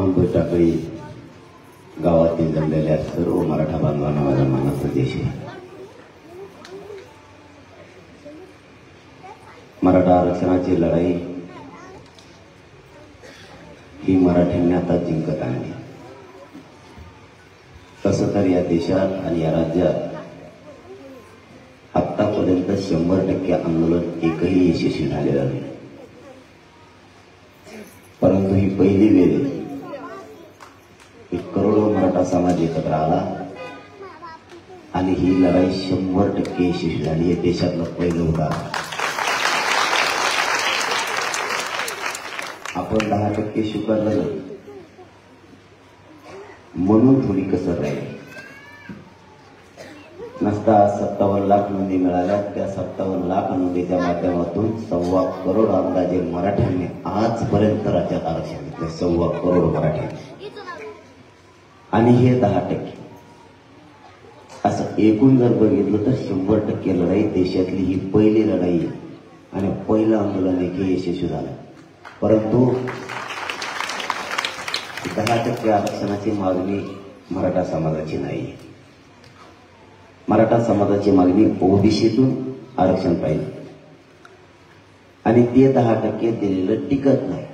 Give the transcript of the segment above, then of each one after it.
अंकुश टाकळी गावातील जमलेल्या सर्व मराठा बांधवांना माझ्या मनाचा देश आहे. मराठा आरक्षणाची लढाई ही मराठ्यांनी आता जिंकत आणली. तसं तर या देशात आणि या राज्यात आतापर्यंत 100% आंदोलन एकही यशस्वी झालेलं नाही. परंतु ही पहिली वेळ एक करोडो मराठा समाज एकत्र आला आणि ही लढाई 100% यशस्वी झाली. हे देशातलं पहिलं उदाहरण. आपण 10% स्वीकारलं म्हणून थोडी कसर राहिली. नसता 57 लाख नोंदी मिळाल्या. त्या 57 लाख नोंदीच्या माध्यमातून 1.25 करोड अंदाजे मराठ्यांनी आजपर्यंत राज्यात आरक्षण घेतलं. 1.25 करोड मराठ्यांनी. आणि हे 10%. असं एकूण जर बघितलं तर 100% लढाई देशातली ही पहिली लढाई आणि पहिलं आंदोलन हे यशस्वी झालं. परंतु 10% आरक्षणाची मागणी मराठा समाजाची नाही. मराठा समाजाची मागणी ओबीसीतून आरक्षण पाहिजे आणि ते 10% दिलेलं टिकत नाही.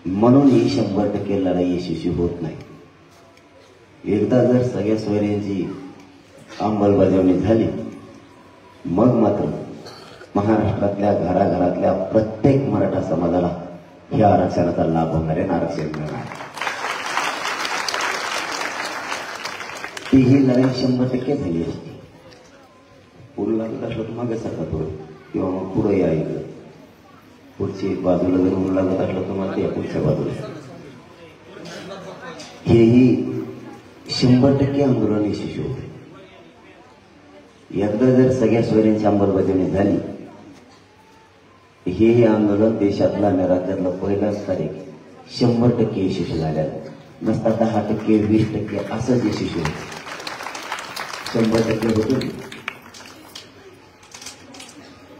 म्हणून ही 100% लढाई यशस्वी होत नाही. एकदा जर सगळ्या सोयऱ्यांची अंमलबजावणी झाली मग मात्र महाराष्ट्रातल्या घराघरातल्या प्रत्येक मराठा समाजाला या आरक्षणाचा लाभ होणार आहे. आरक्षण मिळणार. ही लढाई 100% झाली असती. पुढे लागत असलं तर मागे सरका पुढे किंवा मग पुढे या इकडं. पुढची बाजूला जर ऊन लागत असलं तर मग ते पुढच्या बाजूला. हेही 100% आंदोलन यशस्वी होते. एकदा जर सगळ्या सोयऱ्यांची अंमलबजावणी झाली हे आंदोलन देशातलं आणि राज्यातलं पहिलाच तारीख 100% यशस्वी झाल्यानं. नसता 10%, 20% असंच यशस्वी होतं. 100% होतं.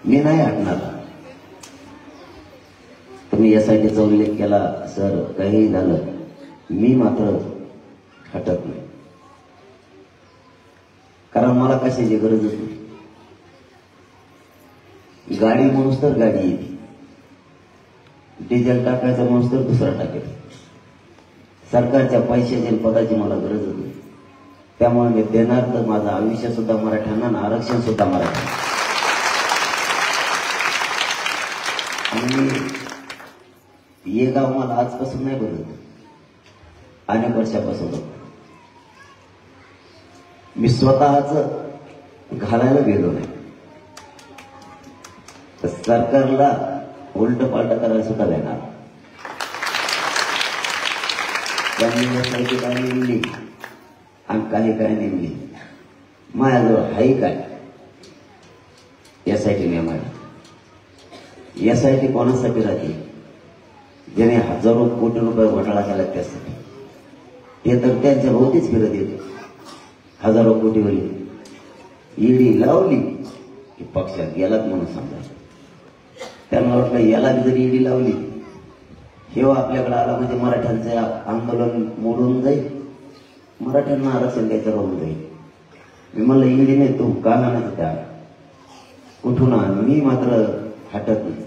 मी नाही हटणार. तुम्ही यासाठीचा उल्लेख केला सर, काही झालं मी मात्र हटत नाही. कारण मला कशाची गरज होती. गाडी म्हणून तर गाडी येते. डिझेल टाकायचं म्हणून तर दुसरा टाकेल. सरकारच्या पैशाची आणि पदाची मला गरज होती. त्यामुळे मी देणार तर माझं आयुष्य सुद्धा मराठ्यांना आणि आरक्षण सुद्धा मराठ्यांना. आणि हे गाव मला आजपासून नाही बदलत, अनेक वर्षापासून बघतो. मी स्वतःच घालायला गेलो नाही तर सरकारला उलट पालट करायला सुद्धा देणार. त्यांनी यासाठी काय नेमली आणि काही काय नेमली. माझ्याजवळ हाही काय यासाठी नेमायला. यासाठी कोणासाठी राहते? ज्याने हजारो कोटी रुपये घोटाळा केला त्यासाठी. ते तर त्यांच्या भोवतीच फिरत येते. हजारो कोटीवरी ईडी लावली की पक्षात गेलात म्हणून समजा. त्यांना वाटलं याला जर ईडी लावली हेव्हा आपल्याकडे आला म्हणजे मराठ्यांचं आंदोलन मोडून जाईल, मराठ्यांना आरक्षण द्यायचं राहून जाईल. मी म्हणलं ईडी नाही, तू का नाही त्या कुठून आण. मी मात्र हटत नाही.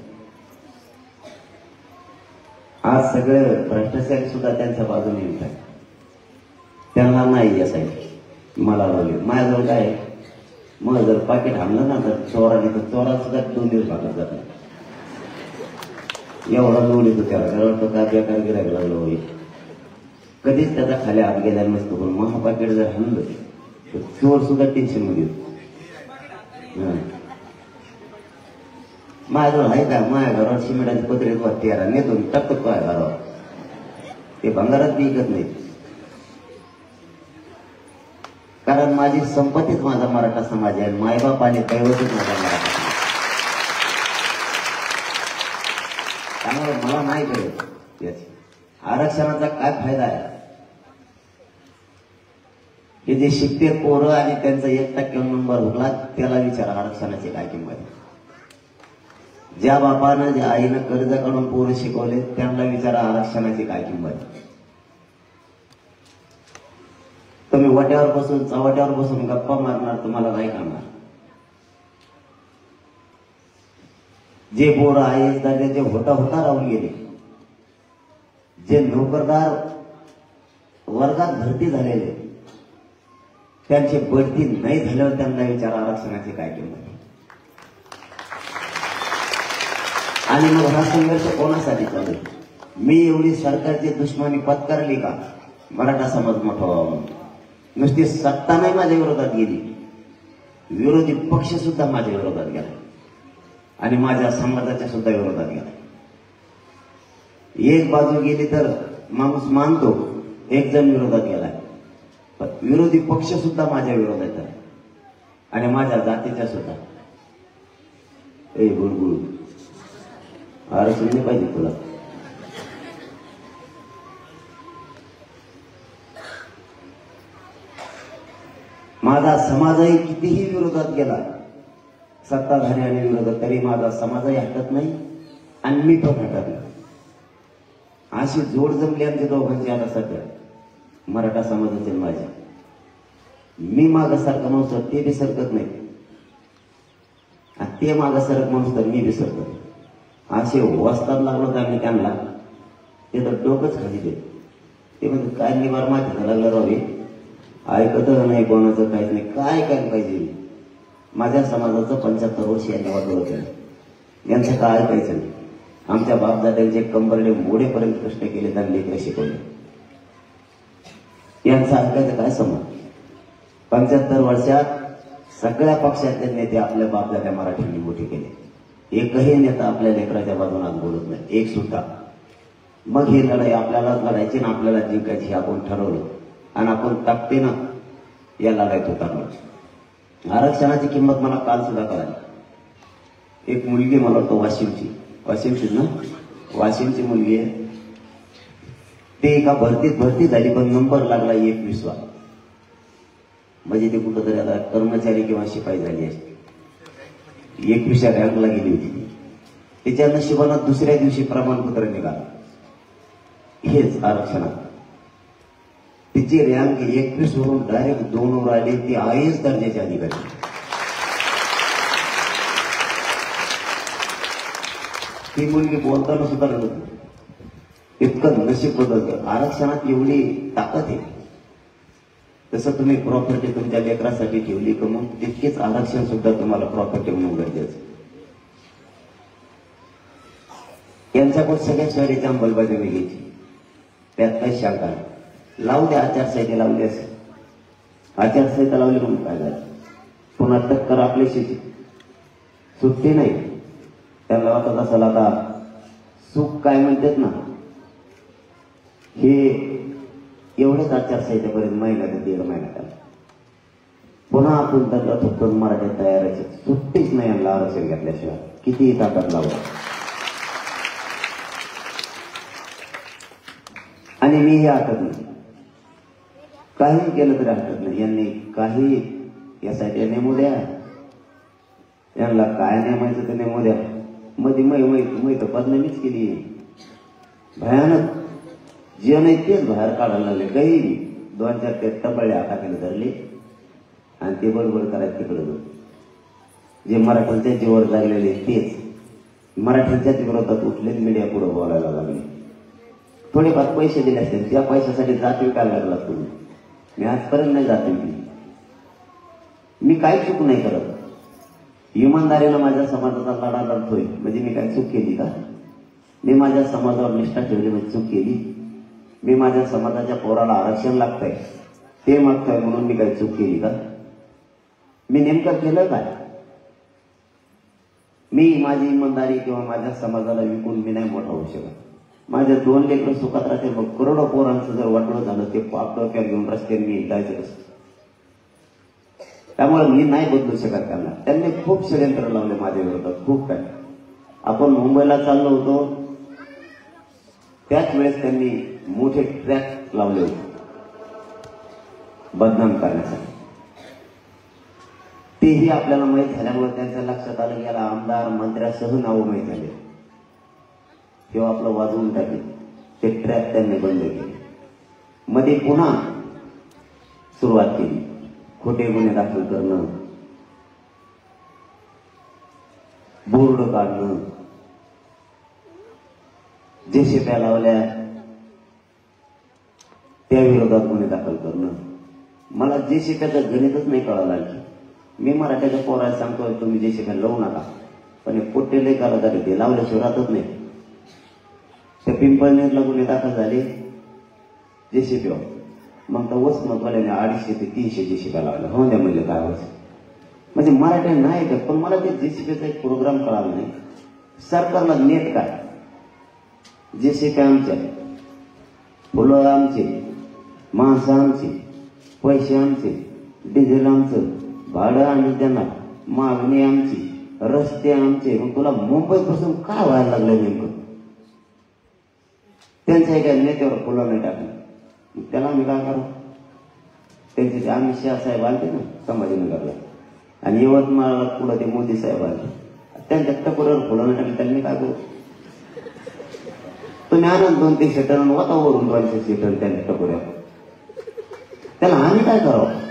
आज सगळे भ्रष्टाचारी सुद्धा त्यांच्या बाजूने येतात. त्यांना नाही यासाठी मला लावले. माझ्याजवळ काय मग जर पाकिट आणलं ना तर चोराने तर चोरा सुद्धा 2 दिवस भागत जात नाही. एवढा लोड येतो त्याला. त्याला वाटतं का बेकार गिरायला लागलं होईल. कधीच त्याचा खाली हात गेला नसतो. पण महापाकिट जर हाणलं तर चोर सुद्धा टेन्शन मध्ये येतो. माझ्याजवळ आहे का? माझ्या घरावर सिमेंटाचे पत्रे वाटते याला नेतो टाकतो काय घरावर. ते भंगारात बी विकत नाही. कारण माझी संपत्तीच माझा मराठा समाज आहे. मायबाप आणि दैवतच माझा मराठा समाज. त्यामुळे मला नाही कळत याची आरक्षणाचा काय फायदा आहे. हे जे शिकते पोरं आणि त्यांचा 1% नंबर हुकला त्याला विचारा आरक्षणाची काय किंमत. ज्या बापानं ज्या आईनं कर्ज काढून पोरं शिकवले त्यांना विचारा आरक्षणाची काय किंमत. तुम्ही वाट्यावर बसून चव्हाट्यावर बसून गप्पा मारणार, तुम्हाला नाही करणार. जे पोरं आय झाले, जे होता होता राहून गेले, जे नोकरदार वर्गात भरती झालेले, त्यांची बढती नाही झाल्यावर त्यांना विचारा आरक्षणाची काय किंमत. आणि मग हा संघर्ष कोणासाठी चालू? मी एवढी सरकारची दुश्मनी पत्करली का मराठा समाज मोठा व्हावा? नुसती सत्ता नाही माझ्या विरोधात गेली, विरोधी पक्ष सुद्धा माझ्या विरोधात गेला आणि माझ्या समाजाच्या सुद्धा विरोधात गेला. एक बाजू गेली तर माणूस मानतो, एक जण विरोधात गेला, पण विरोधी पक्ष सुद्धा माझ्या विरोधात आहे आणि माझ्या जातीच्या सुद्धा. ए गुळगुळ, आरक्षण नाही पाहिजे तुला. माझा समाजही कितीही विरोधात गेला, सत्ताधारी आणि विरोधात, तरी माझा समाजही हटत नाही आणि मी पण हटत नाही. अशी जोड जमली आमच्या दोघांची आता सध्या, मराठा समाजाचे माझे. मी मागासारखा माणूस तर ते बी सरकत नाही आणि ते मागासारखं माणूस तर मी बी सरकत. असे वस्तात लागलो तर आम्ही त्यांना, ते तर डोकंच खाली देत. ते म्हणजे काय निवार माहिती लागलं राहावे, ऐकत नाही कोणाचं, काहीच नाही. काय काय पाहिजे? माझ्या समाजाचं 75 वर्ष यांनी वाटवलं केलं, यांचं काय ऐकायचं नाही. आमच्या बापदाद्यांचे कंबरडे मोडेपर्यंत कष्ट केले, त्यांनी लेकरं शिकवले, यांचं ऐकायचं काय समज? 75 वर्षात सगळ्या पक्षातले नेते आपल्या बापदाद्या मराठ्यांनी मोठे केले. एकही नेता आपल्या लेकराच्या बाजूने आज बोलत नाही, एक सुद्धा. मग ही लढाई आपल्यालाच लढायची ना आपल्याला जिंकायची, आपण ठरवलं आणि आपण ताकदीनं या लढाईत उतरलो. आरक्षणाची किंमत मला काल सुद्धा कळाली. एक मुलगी, मला वाटतं वाशिमची ना, वाशिमची मुलगी आहे. ते एका भरती झाली, पण नंबर लागला 21वा. म्हणजे ते कुठंतरी आता कर्मचारी किंवा शिपाई झाली असते. 21व्या रँकला गेली होती. तिच्या नशिबानं दुसऱ्या दिवशी प्रमाणपत्र निघालं. हेच आरक्षणात तिची रँक 21 वरून डायरेक्ट 2 वर आली. ती IAS दर्जाची अधिकारी. ती मुलगी बोलताना सुद्धा रडत होती. इतकं नशीब बदलतं. आरक्षणात एवढी ताकद आहे. तसं तुम्ही प्रॉपर्टी तुमच्या लेकरासाठी ठेवली का मग तितकेच आरक्षण सुद्धा तुम्हाला प्रॉपर्टी म्हणून गरजेचं. यांच्याकडून सगळ्या शहरीची अंमलबजावणी घ्यायची, त्यात काही शंका नाही. लावू द्या, आचारसंहिता लावली असेल, आचारसंहिता लावली म्हणून काय झालं? पुन्हा टक्कर आपल्याशी सुट्टी नाही. त्यांना वाटत असेल आता सुख काय म्हणतात ना, हे एवढेच आचारसंहितेपर्यंत महिन्यात 1.5 महिन्यात आला. पुन्हा आपण त्यांना फक्त मराठीत तयारायची सुट्टीच नाही. यांना आरक्षण घेतल्याशिवाय कितीही ताकद लावला. आणि मीही हटत नाही, काही केलं तरी हटत नाही. यांनी काही यासाठी नेमू द्या, यांना काय नेमायचं ते नेमू द्या. मध्ये मै तर बदनामीच केली भयानक. जे नाही तेच बाहेर काढायला लागले. काही 2-4 ते टबळे हाताखाली धरले आणि ते बरोबर करायचं तिकडं. जे मराठ्यांच्या जीवावर लागलेले तेच मराठ्यांच्याच विरोधात उठले, मीडिया पुढे बोलायला लागले. थोडेफार पैसे दिले असतील, त्या पैशासाठी जात विकायला लागला तुम्ही. मी आजपर्यंत नाही जात विकली. मी काही चूक नाही करत. इमानदारीनं माझ्या समाजाचा लढा लढतोय म्हणजे मी काय चूक केली का? मी माझ्या समाजावर निष्ठा ठेवली म्हणजे चूक केली? मी माझ्या समाजाच्या पोराला आरक्षण लागतंय ते मागतोय म्हणून मी काही चूक केली का? मी नेमकं केलं काय? मी माझी इमानदारी किंवा माझ्या समाजाला विकून मी नाही मोठा होऊ शकत. माझे 2 लेकरं सुखात राहते. मग करोडो पोरांचं जर वाटलं झालं ते पाप डोक्यात घेऊन रस्त्याने मी जायचं कसं? त्यामुळे मी नाही बदलू शकत त्यांना. त्यांनी खूप षडयंत्र लावले माझ्या विरोधात, खूप काय. आपण मुंबईला चाललो होतो त्याच वेळेस त्यांनी मोठे ट्रॅक लावले होते बदनाम करण्यासाठी. तेही आपल्याला माहीत झाल्यामुळे त्यांच्या लक्षात आलं की याला आमदार मंत्र्यासह नावं माहीत झाले, तेव्हा आपलं वाजवून टाकले. ते ट्रॅक त्यांनी बंद केले. मध्ये पुन्हा सुरुवात केली. खोटे गुन्हे दाखल करणं, बोर्ड काढणं, जेसीप्या लावल्या त्या विरोधात गुन्हे दाखल करणं. मला जेसीप्याचं गणितच नाही कळालं. आणखी मी मराठ्याच्या पोराला सांगतोय तुम्ही जेसीप्या लावू नका, पण पोटे लय कालागारी ते लावल्याशिवाय राहतच नाही. त्या पिंपळनेरला गुन्हे दाखल झाले जेसीपीवर. मग तर वसमतवाल्याने 250 ते 300 जेसीप्या लावल्या. हो द्या म्हणजे काय व्हायचं, म्हणजे मराठ्या नाही का. पण मला ते जेसीपीचा एक प्रोग्राम कळाला नाही. सरकारला नेट काय, जेसीप्या आमच्या, फुलं आमचे, माणसं आमची, पैसे आमचे, डिझेल आमचं, भाडं आम्ही त्यांना, मागणी आमची, रस्ते आमचे. मग तुला मुंबईपासून काय व्हायला लागलं नेमकं? त्यांच्या एका नेत्यावर फुलं नाही टाकलं, त्याला आम्ही काय करू? त्यांचे ते अमित शहा साहेब आलते ना संभाजीनगरला, आणि यवतमाळला पुढं ते मोदी साहेब आले, त्यांच्या टकोऱ्यावर फुलं नाही टाकली, त्यांनी काय करू? तुम्ही आनंद 200-300 टन वातावरून 200 टन त्यांच्या टकोऱ्यावर, त्याला आम्ही काय करावं?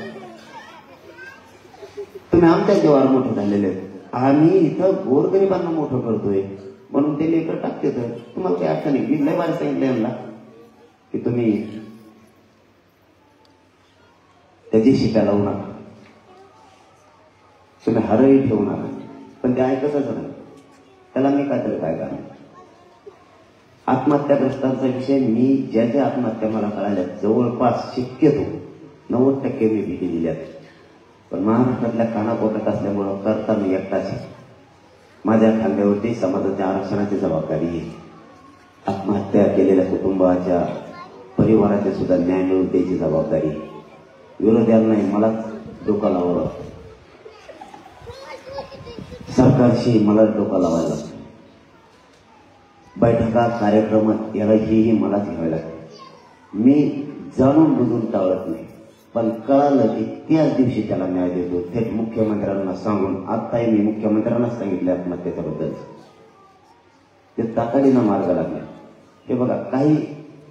तुम्ही आमच्या जीवावर मोठे झालेले आहेत. आम्ही इथं गोरगरिबांना मोठं करतोय म्हणून ते लेकर टाकते. तर तुम्हाला काही अर्थ नाही. मी लय बार सांगितलं यांना की तुम्ही त्याची शिका लावू नका, तुम्ही हरही ठेवू नका, पण ते ऐकतच नाही. त्याला मी काय करणार? आत्महत्याग्रस्तांचा विषय मी ज्याच्या आत्महत्या मला कळाल्या जवळपास शक्यतो 90% मी भीती दिल्यात. पण महाराष्ट्रातल्या कानाकोटात असल्यामुळं करता मी एकटाच. माझ्या खांद्यावरती समाजाच्या आरक्षणाची जबाबदारी आहे. आत्महत्या केलेल्या कुटुंबाच्या परिवाराचे सुद्धा न्याय मिळवून द्यायची जबाबदारी. विरोध्यांनाही मलाच डोका लावावं, सरकारशी मलाच डोका लावायला लागतं. बैठका कार्यक्रम याला हेही मलाच घ्यावे लागते. मी जाणून बुजून टाळत नाही, पण कळालं की त्याच दिवशी त्याला न्याय देतो. थेट मुख्यमंत्र्यांना सांगून, आत्ताही मी मुख्यमंत्र्यांना सांगितले आत्महत्येच्याबद्दल, ते तातडीनं मार्ग लागले. हे बघा, काही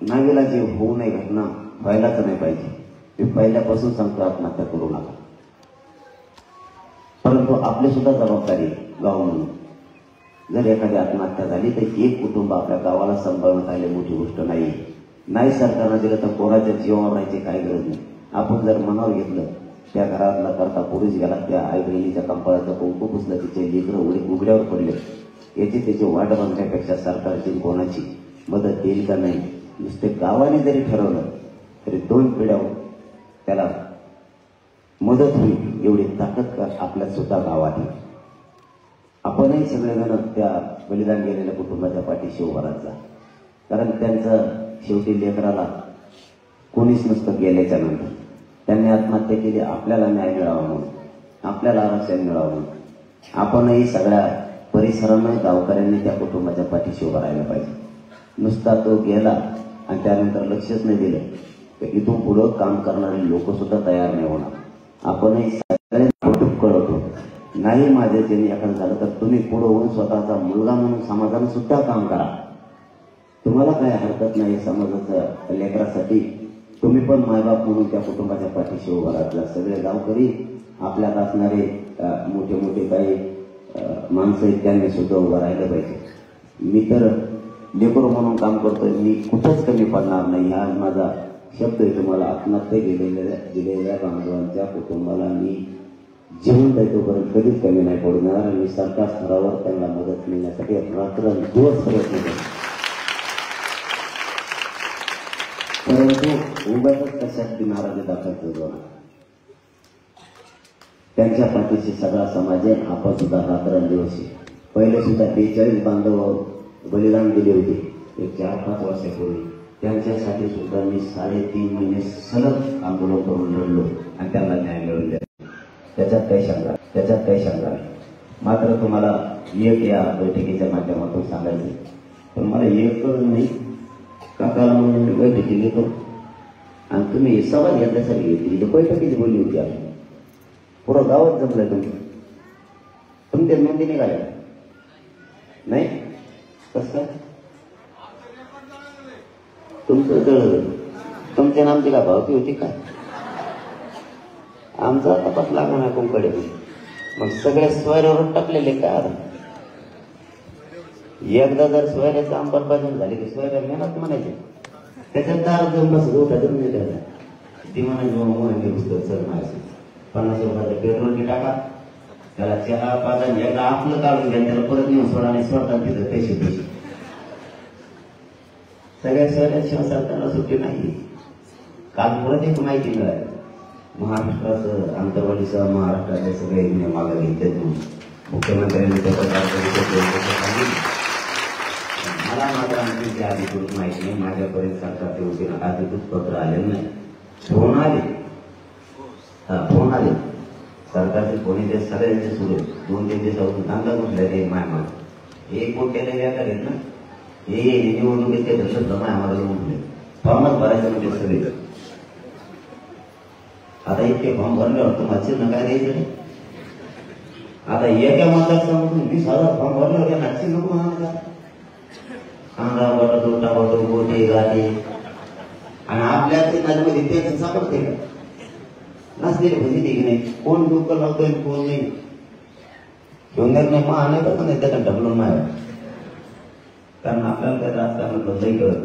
नावेलाजी होऊ नये, घटना व्हायलाच नाही पाहिजे. मी पहिल्यापासून सांगतो आत्महत्या करू नका, परंतु आपली सुद्धा जबाबदारी गाव म्हणून. जर एखादी आत्महत्या झाली तर एक कुटुंब आपल्या गावाला सांभाळून आले मोठी गोष्ट नाही. नाही सरकारनं दिलं तर कोणाच्या जीवावर राहायची काही गरज नाही. आपण जर मनावर घेतलं, त्या घरातला करता पुरुष गेला, त्या आई बहिणीच्या कंपाळाचं कुंकू पुसलं, तिचे लेकरं उघड्यावर पडले, याची त्याची वाट बघण्यापेक्षा सरकारची कोणाची मदत देईल का नाही, नुसते गावाने जरी ठरवलं तरी 2 पिढ्या त्याला मदत होईल एवढी ताकद आपल्या सुद्धा गावात आहे. आपणही सगळेजण त्या बलिदान गेलेल्या कुटुंबाच्या पाठीशी उभा राहायचा. कारण त्यांचं शेवटी लेकराला कोणीच नसतं गेल्याच्या नंतर. त्यांनी आत्महत्या केली आपल्याला न्याय मिळावा म्हणून, आपल्याला आरक्षण मिळावं म्हणून. आपणही सगळ्या परिसरानं गावकऱ्यांनी त्या कुटुंबाच्या पाठीशी उभा राहायला पाहिजे. नुसता तो गेला आणि त्यानंतर लक्षच नाही दिलं तर इथून पुढं काम करणारे लोक सुद्धा तयार नाही होणार. आपणही सगळ्यांना कुटुंब कळवतो, नाही माझे ज्यांनी एखादं झालं तर तुम्ही पुढं होऊन स्वतःचा मुलगा म्हणून समाजाने सुद्धा काम करा. तुम्हाला काय हरकत नाही. समाजाच्या लेकरासाठी तुम्ही पण मायबाप म्हणून त्या कुटुंबाच्या पाठीशी उभा राहता. सगळे गावकरी आपल्यात असणारे मोठे मोठे काही माणसं आहेत त्यांनी सुद्धा उभं राहिलं पाहिजे. मी तर लेकरू म्हणून काम करतोय, मी कुठंच कमी पडणार नाही. हा माझा शब्द आहे तुम्हाला. आत्महत्या दिलेल्या बांधवांच्या कुटुंबाला मी जिवंत आहे तोपर्यंत कधीच कमी नाही पडणार. आणि सरकार स्तरावर त्यांना मदत मिळण्यासाठी रात्रंदिवस प्रयत्न करतो. परंतु उगाच कशासाठी नाराजी दाखल करतो ना. त्यांच्या पाठीशी सगळा समाज आहे. आपण सुद्धा रात्रंदिवस. पहिले सुद्धा 43 बांधव बलिदान दिले होते एक 4-5 वर्षापूर्वी. त्यांच्यासाठी सुद्धा मी 3.5 महिने सलग आंदोलन करून लढलो आणि त्यांना न्याय मिळवून दिला. त्याच्यात काही शंका नाही. मात्र तुम्हाला एक या बैठकीच्या माध्यमातून सांगायचं, पण मला एक कळत नाही. काकाला म्हणून बैठकी घेतो आणि तुम्ही सवाल घेतल्यासाठी घेतली. बैठकीची बोलली होती आम्ही. पुरं गावात जमलंय तुमच्या नोंदी निघाल्या नाही कसं तुमचं जळलं तुमच्या नामची का भावती होती काय आमचा तपास लागणार कोणकडे मग सगळे सोयऱ्यावरून टाकलेले काय आता एकदा जर सोयऱ्याचं अंमलबजावणी झाली की सोयऱ्या मेहनत म्हणायचे त्याच्यात दार जाऊन बस उठायचं नाही त्याला ती म्हणायची पुस्तक सर मारायचं 50 रुपयाचं पेट्रोल टाका त्याला चहा पाजा एकदा आपलं काढून घ्या त्याला परत येऊन सोडा आणि सोडतात तिथं पैसे सगळ्या सोयऱ्या शिवसारख्याला सुट्टी नाही काल परत एक माहिती मिळाली महाराष्ट्राचं आंतरवालीसह महाराष्ट्राचे सगळे मागे घेतले मुख्यमंत्र्यांनी मला मात्र आणखी अधिकृत माहिती नाही माझ्यापर्यंत सरकारच्या वतीनं अधिकृत पत्र आलेलं नाही फोन आले सरकारचे कोणी ते सगळ्यांचे सुरू 2-3 दिवसापासून चांगला कुठल्या ते मायमान हे कोट्याने व्यापार आहेत ना हे निवडणुकीत ते धरलं जमा आम्हाला म्हटले फॉर्मच भरायचं म्हणजे सगळे आता इतके फॉर्म भरल्यावर तुम्हाला चिन्ह काय द्यायचं नाही आता एका मतदारसंघातून 20,000 फॉर्म भरल्यावर त्यांना चिन्ह नको म्हणायचं कांदा बटाटो टमाटो गोटे गाठी आणि आपल्या चिन्हामध्ये ते सापडते का नसलेली भजी की नाही कोण डोकं लावतोय कोण नाही डोंगर नाही मग आणायचं का नाही त्याला ढकलून मारा कारण आपल्याला काय राजकारणातलं नाही कळत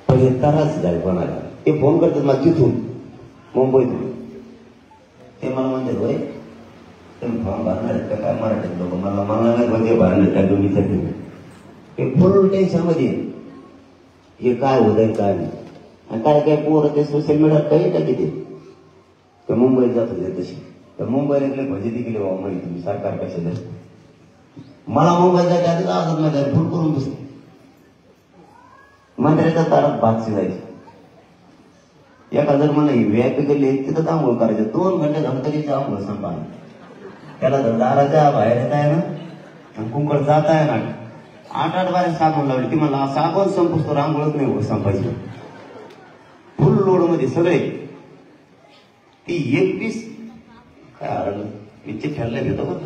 पहिले तराच जाईल कोणाला ते फोन करतात मला तिथून मुंबईतून ते मला म्हणते होय तुम्ही फॉर्म भरणार का काय मराठीत लोक मला नाही म्हणजे भरणार त्या दोन्हीसाठी ते फुल टेन्शन मध्ये हे काय होत काय नाही आणि काय काय पोरं ते सोशल मीडियावर काही टाकी ते तर मुंबईत जात होते तशी तर मुंबईला इकडे भजी गेले बाबा माहिती तुम्ही सरकार कशाला मला मुंबईत जायच्या आधी आजच माझ्या फुल करून बसते मंत्र्याच्या तारात भात शिजायची एका जर मला व्यापी गेले तिथं आंघोळ करायचं 2 घंटे झालं तरी आंघोळ संपाय त्याला जर दाराच्या बाहेर येत आहे ना आणि कुंकड जात आहे ना 8-8 बारे साबण लावली ती मला साबण संपूस तर आंघोळच नाही संपायची फुल लोड मध्ये सगळे ती 1 पीस काय हरलं मी चिठ्ठ्याला घेतो बघ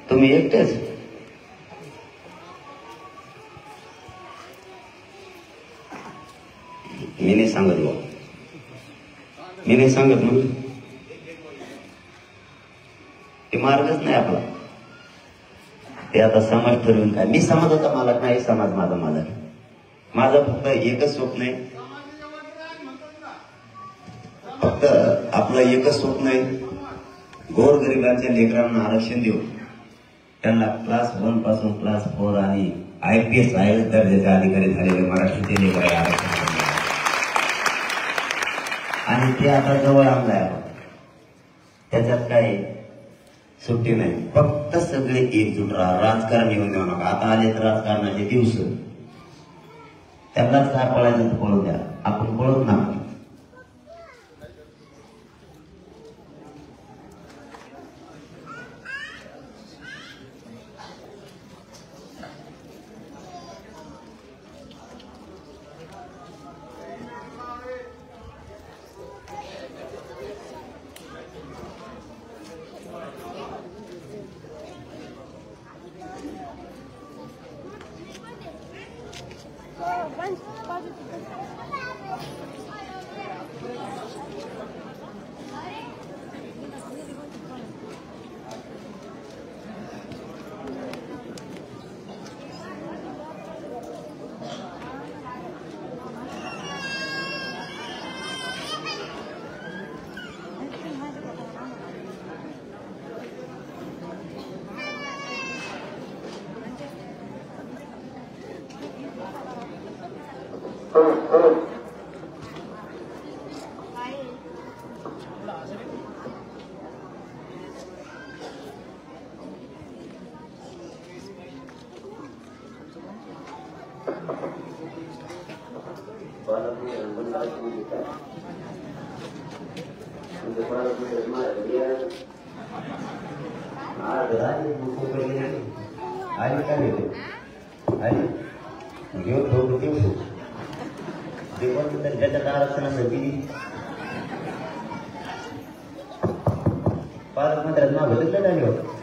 तुम्ही एकटेच मी नाही सांगत बा मी नाही सांगत म्हणून ते मार्गच नाही आपला ते आता समाज ठरवून काय मी समाजाचा मालक नाही समाज माझा मालक माझं फक्त एकच स्वप्न आहे फक्त आपलं एकच स्वप्न आहे गोरगरिबांच्या लेकरांना आरक्षण देऊ त्यांना क्लास 1 पासून क्लास 4 आणि IPS दर्जाचे अधिकारी झालेले मराठीचे लेकर आरक्षण आणि ते आता जवळ आणलाय त्याच्यात काय सुट्टी नाही फक्त सगळे एकजूट राहा राजकारण येऊन देऊ नका आता आले तर राजकारणाचे दिवस त्यांनाच काय पळायचं पळू द्या आपण पळत ना बघतो ते कोणतं तरी त्याच्यात आरक्षणाचं किती पालकमंत्र्यात नाव घेतलं नाही होत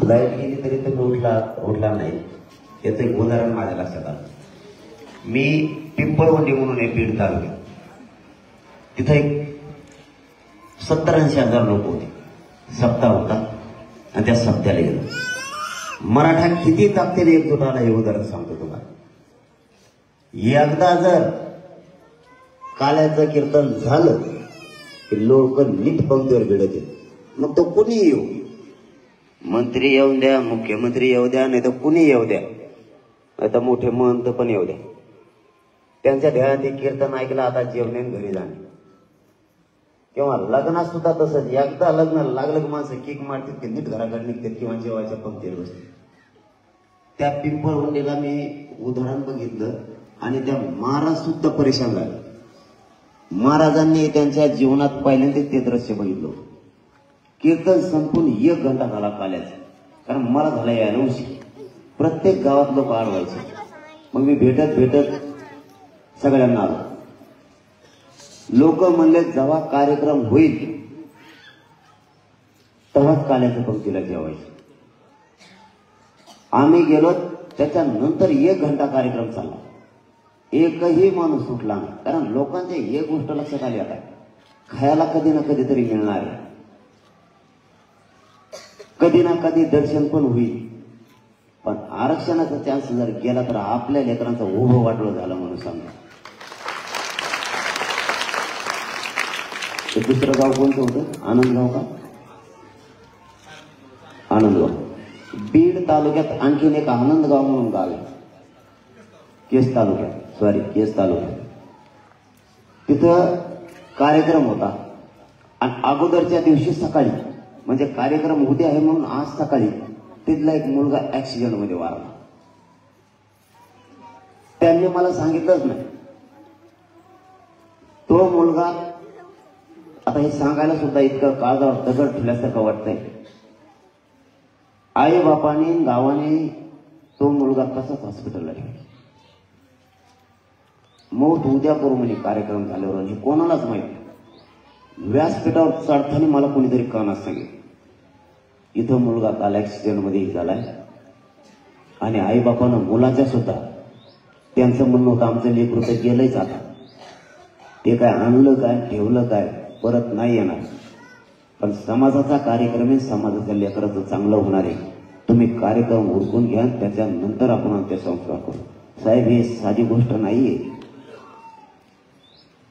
लाईट गेली तरी तुम्ही उठला नाही. याचं एक उदाहरण माझ्या लक्षात आलं. मी पिंपळवंडी म्हणून एक बीड तालुक्यात, तिथं एक 70-80 लोक होते. सप्ताह होता आणि त्या सप्त्याला गेलो. मराठा किती ताकदीने एकजूट आला हे उदाहरण सांगतो तुम्हाला. एकदा जर काल्याचं कीर्तन झालं की लोक नीट पंक्तीवर भिडत येत. मग तो कुणी येऊ, मंत्री येऊन द्या, मुख्यमंत्री येऊ द्या, नाही तर कुणी येऊ द्या, नाही तर मोठे महंत पण येऊ द्या, त्यांच्या ध्यानात एक कीर्तन ऐकलं आता जेवणे घरी जाणे. किंवा लग्नात सुद्धा तसंच. एकदा लग्न लागलं की माणसं केक मारतात की नीट घराकडे निघतात किंवा जेवायच्या पंक्तीवर बसतात. त्या पिंपळवंडीला मी उदाहरण बघितलं आणि त्या महाराज सुद्धा परेशान झाले. महाराजांनी त्यांच्या जीवनात पहिल्यांदाच ते दृश्य बघितलं. कीर्तन संपून 1 घंटा झाला काल्याचा, कारण मला झाला यायला उशीर. प्रत्येक गावात लोक आडवायचे. मग मी भेटत सगळ्यांना आलो. लोक म्हणले जेव्हा कार्यक्रम होईल तेव्हाच काल्याच्या पंक्तीला जेवायचं. आम्ही गेलो, त्याच्यानंतर 1 घंटा कार्यक्रम चालला. एकही माणूस सुटला नाही, कारण लोकांच्या एक गोष्ट लक्षात आली, आता खायला कधी ना कधीतरी मिळणार आहे, कधी ना कधी दर्शन पण होईल. पण आरक्षणाचा चान्स जर गेला तर आपल्या लेकरांचं उभं वाटलं झालं म्हणून सांगा. दुसरं गाव कोणतं होतं? आनंदगाव का? आनंदगाव. बीड तालुक्यात आणखीन एक आनंदगाव म्हणून गाव आहे, केस तालुक्यात. तिथं कार्यक्रम होता आणि अगोदरच्या दिवशी सकाळी, म्हणजे कार्यक्रम उद्या आहे म्हणून आज सकाळी तिथला एक मुलगा ऍक्सिडेंट मध्ये वारला. त्यांनी मला सांगितलंच नाही. तो मुलगा, आता हे सांगायला सुद्धा इतकं काळजावर दगड ठेवल्यासारखं वाटतंय. आई बापाने गावाने तो मुलगा तसाच हॉस्पिटलला ठेवला. मौत उद्या करू म्हणजे कार्यक्रम झाल्यावर, हे कोणालाच माहिती. व्यासपीठावर चढताना मला कोणीतरी कानात सांगितलं, इथं मुलगा काल ऍक्सिडेंट मध्ये झालाय. आणि आई बापानं मुलाच्या सुद्धा त्यांचं म्हणणं होतं आमचं लेकरू तर गेलंच, आता ते काय आणलं काय ठेवलं काय परत नाही येणार. पण समाजाचा कार्यक्रम आहे, समाजाच्या लेकराचं चांगलं होणार आहे. तुम्ही कार्यक्रम उरकून घ्या, त्याच्यानंतर आपण अंत्यसंस्कार करू. साहेब, हे साधी गोष्ट नाहीये.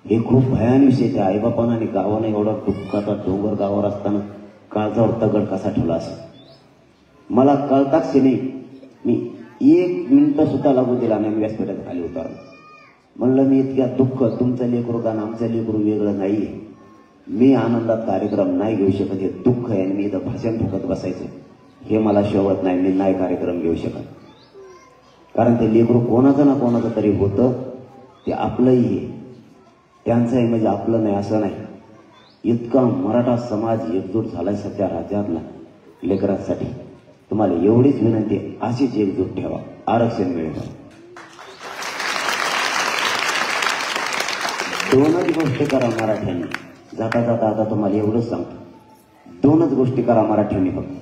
हे खूप भयान विषय. त्या आईबापानं आणि गावानं एवढा दुःखाचा डोंगर गावावर असताना काळजावर दगड कसा ठेवला असं मला कळताच नाही. मी 1 मिनिट सुद्धा लागू दिला नाही. व्यासपीठात खाली उतरलो. म्हणलं मी इतक्या दुःख, तुमचं लेकरू का आमचं लेकरू वेगळं नाहीये. मी आनंदात कार्यक्रम नाही घेऊ शकत, हे दुःख आहे. मी इथं भाषण ठोकत बसायचं हे मला शोभत नाही. मी नाही कार्यक्रम घेऊ शकत, कारण ते लेकरू कोणाचं ना कोणाचं तरी होतं. ते आपलंही आहे, त्यांचंही म्हणजे आपलं नाही असं नाही. इतका मराठा समाज एकजूट झालाय सध्या राज्यातला लेकरांसाठी. तुम्हाला एवढीच विनंती, अशीच एकजूट ठेवा, आरक्षण मिळेल. 2च गोष्टी करा मराठ्यांनी. जाता जाता आता तुम्हाला एवढंच सांगतो, 2च गोष्टी करा मराठ्यांनी फक्त.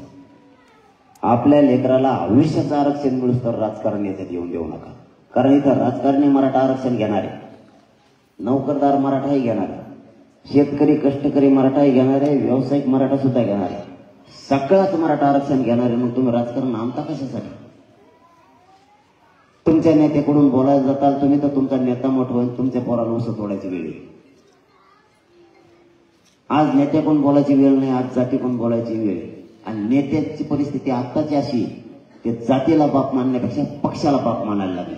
आपल्या लेकराला आयुष्याचं आरक्षण मिळूस तर राजकारण याच्यात येऊन देऊ नका. कारण इथं राजकारणी मराठा आरक्षण घेणार आहे, नोकरदार मराठाही घेणार आहे, शेतकरी कष्टकरी मराठाही घेणार आहे, व्यावसायिक मराठा सुद्धा घेणार आहे. सगळाच मराठा आरक्षण घेणार आहे. मग तुम्ही राजकारण आणता कशासाठी? तुमच्या नेत्याकडून बोलायला जाताल तुम्ही तर तुमचा नेता मोठा होईल, तुमच्या पोराला उसं तोडायची वेळ येईल. आज नेत्याकडून बोलायची वेळ नाही, आज जातीकडून बोलायची वेळ आहे. आणि नेत्याची परिस्थिती आत्ताची अशी, ते जातीला बाप मानण्यापेक्षा पक्षाला बाप मानायला लागले.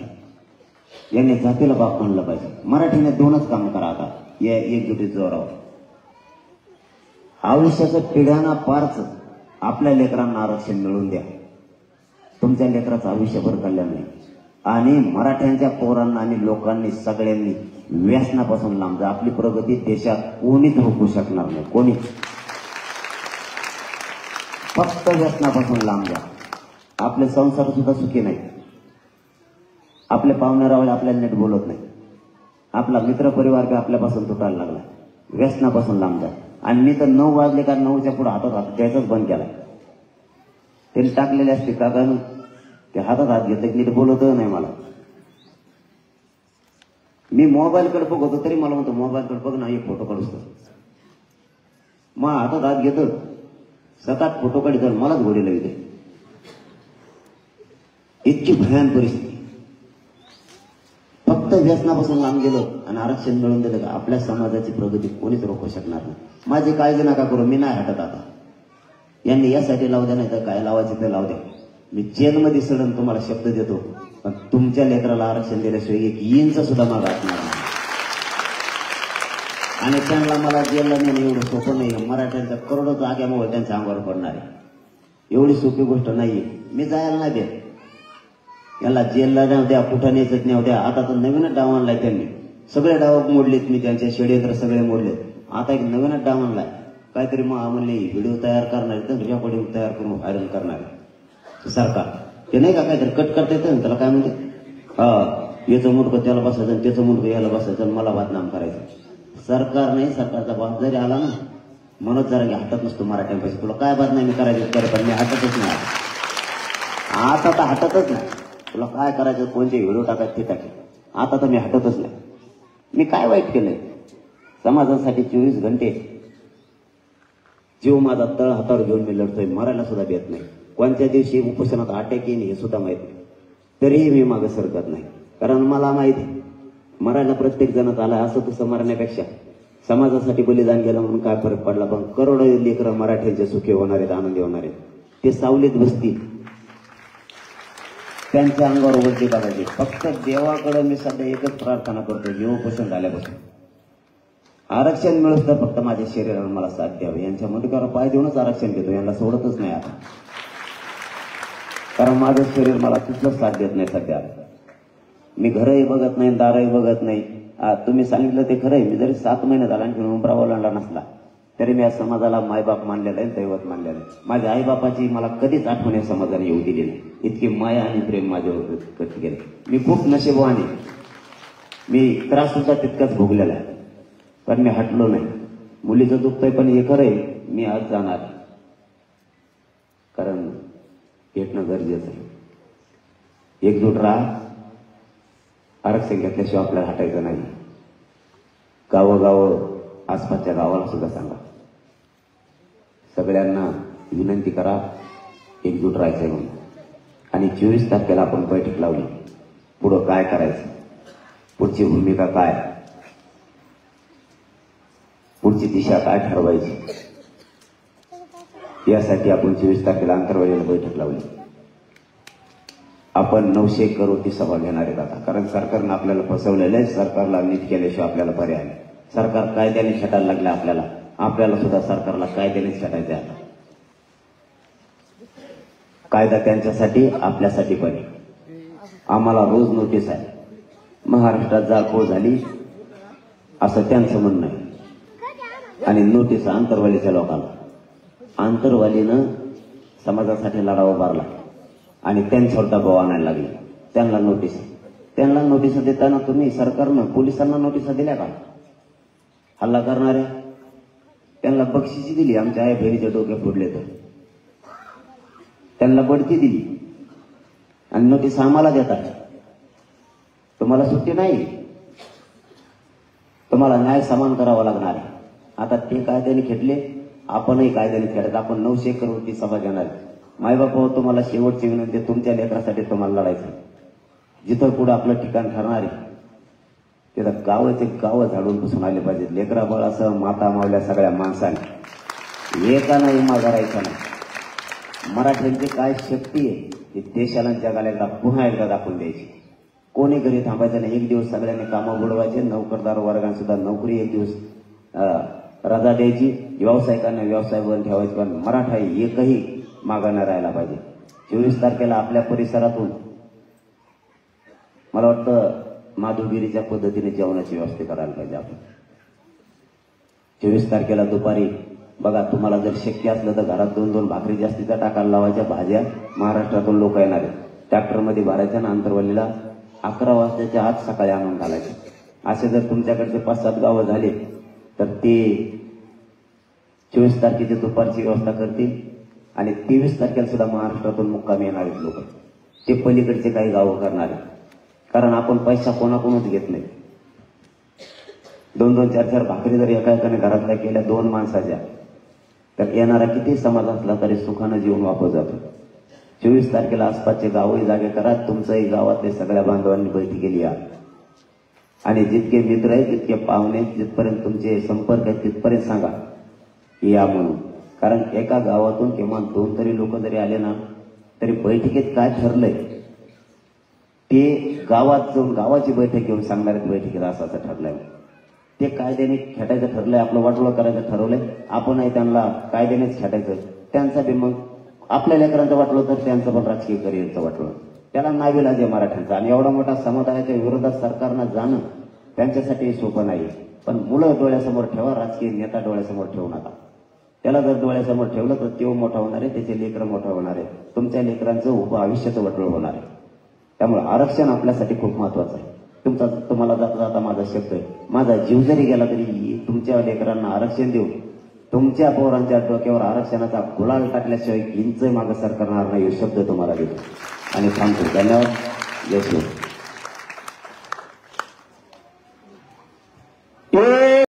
याने जातीला बाप मानलं पाहिजे. मराठीने 2च काम करा आता या एकजुटीत जोरावर. आयुष्याचं पिढ्यांना पारच आपल्या लेकरांना आरक्षण मिळवून द्या. तुमच्या लेकराचं आयुष्यभर कल्याण नाही. आणि मराठ्यांच्या पोरांना आणि लोकांनी सगळ्यांनी व्यसनापासून लांब जा. आपली प्रगती देशात कोणीच रोखू शकणार नाही, कोणी. फक्त व्यसनापासून लांब जा. आपले संसार सुद्धा सुखी नाही. आपले पाहुणेरावळे आपल्याला नीट बोलत नाही. आपला मित्र परिवार बी आपल्यापासून तुटायला लागला. व्यसनापासून लांब जा. आणि मी तर 9 वाजले का 9च्या पुढे हातात हात द्यायचाच बंद केला. त्यांनी टाकलेले असते काकानं ते हातात हात घेतले नीट बोलत नाही मला. मी मोबाईलकडे बघतो तरी मला म्हणतो मोबाईलकडे बघ ना, एक फोटो काढूस. मग हातात हात घेतो सतत फोटो काढतो मलाच घोडे लागते. इतकी भयान परिस्थिती. फक्त व्यसनापासून लांब गेलो आणि आरक्षण मिळवून दिलं का आपल्या समाजाची प्रगती कोणीच रोखू शकणार नाही. माझी काळजी नका करू, मी नाही हटत आता. यांनी यासाठी लावू द्या, नाही तर काय लावायचं ते लावू द्या. मी जेलमध्ये सडन तुम्हाला शब्द देतो, पण तुमच्या लेकराला आरक्षण दिल्याशिवाय 1 इंच सुद्धा माग असणार नाही. आणि त्यांना मला जेलला नेणं एवढं सोपं नाही. मराठ्यांच्या करोडोचा आग्यामुळे त्यांच्या अंगावर पडणार आहे. एवढी सोपी गोष्ट नाहीये. मी जायला नाही देत. याला जेलला नाव द्या, कुठं न्यायचं नाव द्या. आता तर नवीनच डाव आणलाय त्यांनी. सगळे डाव मोडलेत मी, त्यांचे षडयंत्र सगळे मोडलेत. आता एक नवीनच डाव आणलाय. काहीतरी मग म्हणले व्हिडिओ तयार करणार, तर रेकॉर्डिंग तयार करून व्हायरल करणार सरकार. ते नाही का काहीतरी कट करता येतं ना त्याला, काय म्हणते, याचं मुंडकं त्याला बसायचं, त्याचं मुंडकं याला बसायचं, मला बदनाम करायचं. सरकार नाही, सरकारचा बाप जरी आला ना म्हणत जरा की हटत नसतो मराठ्यांपाशी. तुला काय बदनामी करायची कर, पण मी हटतच नाही. आता तर हटतच नाही. तुला काय करायचं, कोणते व्हिडिओ टाकायचे ते टाके. आता तर मी हटतच नाही. मी काय वाईट केलंय समाजासाठी? 24 घंटे जीव माझा तळ हातावर घेऊन मी लढतोय. मरायला सुद्धा देत नाही. कोणत्या दिवशी उपोषणात अटॅक येईल हे सुद्धा माहित नाही. तरीही मी मागे सरकत नाही. कारण मला माहिती आहे मरायला प्रत्येक जणच आलाय. असं तसं मरण्यापेक्षा समाजासाठी बलिदान गेलं म्हणून काय फरक पडला. पण करोडो लेकरं मराठ्यांचे सुखी होणार आहेत, आनंदी होणार आहेत. ते सावलीत बसतील, त्यांच्या अंगावर वरती बघायची. फक्त देवाकडे मी सध्या एकच प्रार्थना करतो, हे उपोषण झाल्यापासून आरक्षण मिळूच तर फक्त माझ्या शरीराला मला साथ द्यावी. यांच्या मुंडक्यावर पाय देऊनच आरक्षण देतो, यांना सोडतच नाही आता. कारण माझं शरीर मला कुठलंच साथ देत नाही सध्या. मी घरही बघत नाही, दारही बघत नाही. तुम्ही सांगितलं ते खरंय. मी जरी 7 महिने झाला आणखी उंबरा ओलांडला नसला तरी मी या समाजाला मायबाप मानलेला आहे, दैवत मानलेलं आहे. माझ्या आईबापाची मला कधीच आठवण या समाजाने येऊ दिली नाही. इतकी माया आणि प्रेम माझ्यावर करत गेले. मी खूप नशीबवान आहे. मी त्रास सुद्धा तितकाच भोगलेला आहे, पण मी हटलो नाही. मुलीचं दुखतंय पण हे खरंय, मी आज जाणार. कारण भेटणं गरजेचं आहे. एकजूट राहा. आरक्षण घेतल्याशिवाय आपल्याला हटायचं नाही. गावोगाव आसपासच्या गावाला सुद्धा सांगा, सगळ्यांना विनंती करा एकजूट राहायचंय म्हणून. आणि 24 तारखेला आपण बैठक लावली. पुढं काय करायचं, पुढची भूमिका काय, पुढची दिशा काय ठरवायची, यासाठी आपण 24 तारखेला आंतरवालीला बैठक लावली. आपण 900 करोडची सभा घेणार आहेत आता. कारण सरकारनं आपल्याला फसवलेलं आहे. सरकारला नीट केल्याशिवाय आपल्याला पर्याय नाही. सरकार कायद्याने छटायला लागले आपल्याला. आपल्याला सुद्धा सरकारला कायद्याने छटायचे आता. कायदा त्यांच्यासाठी, आपल्यासाठी पण. आम्हाला रोज नोटीस आहे. महाराष्ट्रात जाळपोळ झाली असं त्यांचं म्हणणं आहे. आणि नोटीस आंतरवालीच्या लोकांना. आंतरवालीनं समाजासाठी लढा उभारला आणि त्यांच्यावर दबाव आणायला लागले. त्यांना नोटीस देताना तुम्ही सरकारनं पोलिसांना नोटीस दिल्या का? हल्ला करणाऱ्या त्यांना बक्षिसी दिली. आमच्या आई बहिणीचे डोके फोडले तर त्यांना बढती दिली आणि नोटीस आम्हाला देतात. तुम्हाला सुट्टी नाही. तुम्हाला न्याय समान करावा लागणार आहे. आता ते कायद्याने खेटले, आपणही कायद्याने खेळत. आपण 900 करोडची सभा घेणार. मायबापा, तुम्हाला शेवटची विनंती, तुमच्या लेकरासाठी तुम्हाला लढायचं. जिथं पुढे आपलं ठिकाण ठरणार आहे तिथं गावचे गाव झाडून बसून आले पाहिजेत. लेकरा बाळासह माता मावल्या सगळ्या माणसांनी एकानं इमा करायचा नाही. मराठ्यांची काय शक्ती आहे ती देशाला जगाला एकदा पुन्हा एकदा दाखवून द्यायची. कोणी घरी थांबायचं नाही. एक दिवस सगळ्यांनी कामं बुडवायचे. नोकरदार वर्गांना सुद्धा नोकरी एक दिवस रजा द्यायची. व्यावसायिकांना व्यवसाय बंद ठेवायचे. पण मराठा एकही मागं न राहायला पाहिजे. 24 तारखेला आपल्या परिसरातून मला वाटतं माधुगिरीच्या पद्धतीने जेवणाची व्यवस्था करायला पाहिजे आपण. 24 तारखेला दुपारी बघा, तुम्हाला जर शक्य असलं तर घरात 2-2 भाकरी जास्तीचा टाकायला लावायच्या. भाज्या महाराष्ट्रातून लोक येणार आहेत, ट्रॅक्टरमध्ये भरायच्या ना आंतरवलीला 11 वाजताच्या आत सकाळी आणून घालायचे. असे जर तुमच्याकडचे 5-7 गावं झाले तर ते 24 तारखेची दुपारची व्यवस्था करतील आणि 23 तारखेला सुद्धा महाराष्ट्रातून मुक्कामी येणार आहेत लोक. ते पलीकडचे काही गावं करणार आहेत. कारण आपण पैसा कोणाकडूनच घेत नाही. 2-2, 4-4 भाकरी जर एका एकाने घरातल्या केल्या 2 माणसाच्या, तर येणारा किती समाज असला तरी सुखानं जीवन वापस जातो. 24 तारखेला आसपासचे गावही जागे करा. तुमचंही गावातले सगळ्या बांधवांनी बैठकीला या आणि जितके मित्र आहेत, तितके पाहुणे, जिथपर्यंत तुमचे संपर्क आहेत तिथपर्यंत सांगा या म्हणून. कारण एका गावातून किमान 2 तरी लोक जरी आले ना, तरी बैठकीत काय ठरलंय ते गावात जाऊन गावाची बैठक घेऊन सांगणार आहेत. बैठकीत असं ठरलंय, ते कायद्याने खेटायचं ठरलंय, आपलं वाटोळं करायचं ठरवलंय. आपणही त्यांना कायद्यानेच खेटायचं. त्यांचा बी मग आपल्या लेकरांचं वाटलं तर त्यांचं पण राजकीय करिअरचं वाटलं, त्याला नाविलाज आहे मराठ्यांचा. आणि एवढा मोठा समुदायाच्या विरोधात सरकारनं जाणं त्यांच्यासाठी सोपं नाही. पण मुलं डोळ्यासमोर ठेवा, राजकीय नेता डोळ्यासमोर ठेवू नका. त्याला जर डोळ्यासमोर ठेवलं तर तो मोठा होणार आहे, त्याचे लेकरं मोठं होणार आहे, तुमच्या लेकरांचं उभं आयुष्याचं वाटोळं होणार आहे. त्यामुळे आरक्षण आपल्यासाठी खूप महत्वाचं आहे. तुम्हाला जाता जाता माझा शब्द आहे, माझा जीव जरी गेला तरी तुमच्या लेकरांना आरक्षण देऊ. तुमच्या पोरांच्या डोक्यावर आरक्षणाचा गुलाल टाकल्याशिवाय इंच मागं सरकारणार नाही, शब्द तुम्हाला देतो आणि थांबतो. धन्यवाद. जय श्री.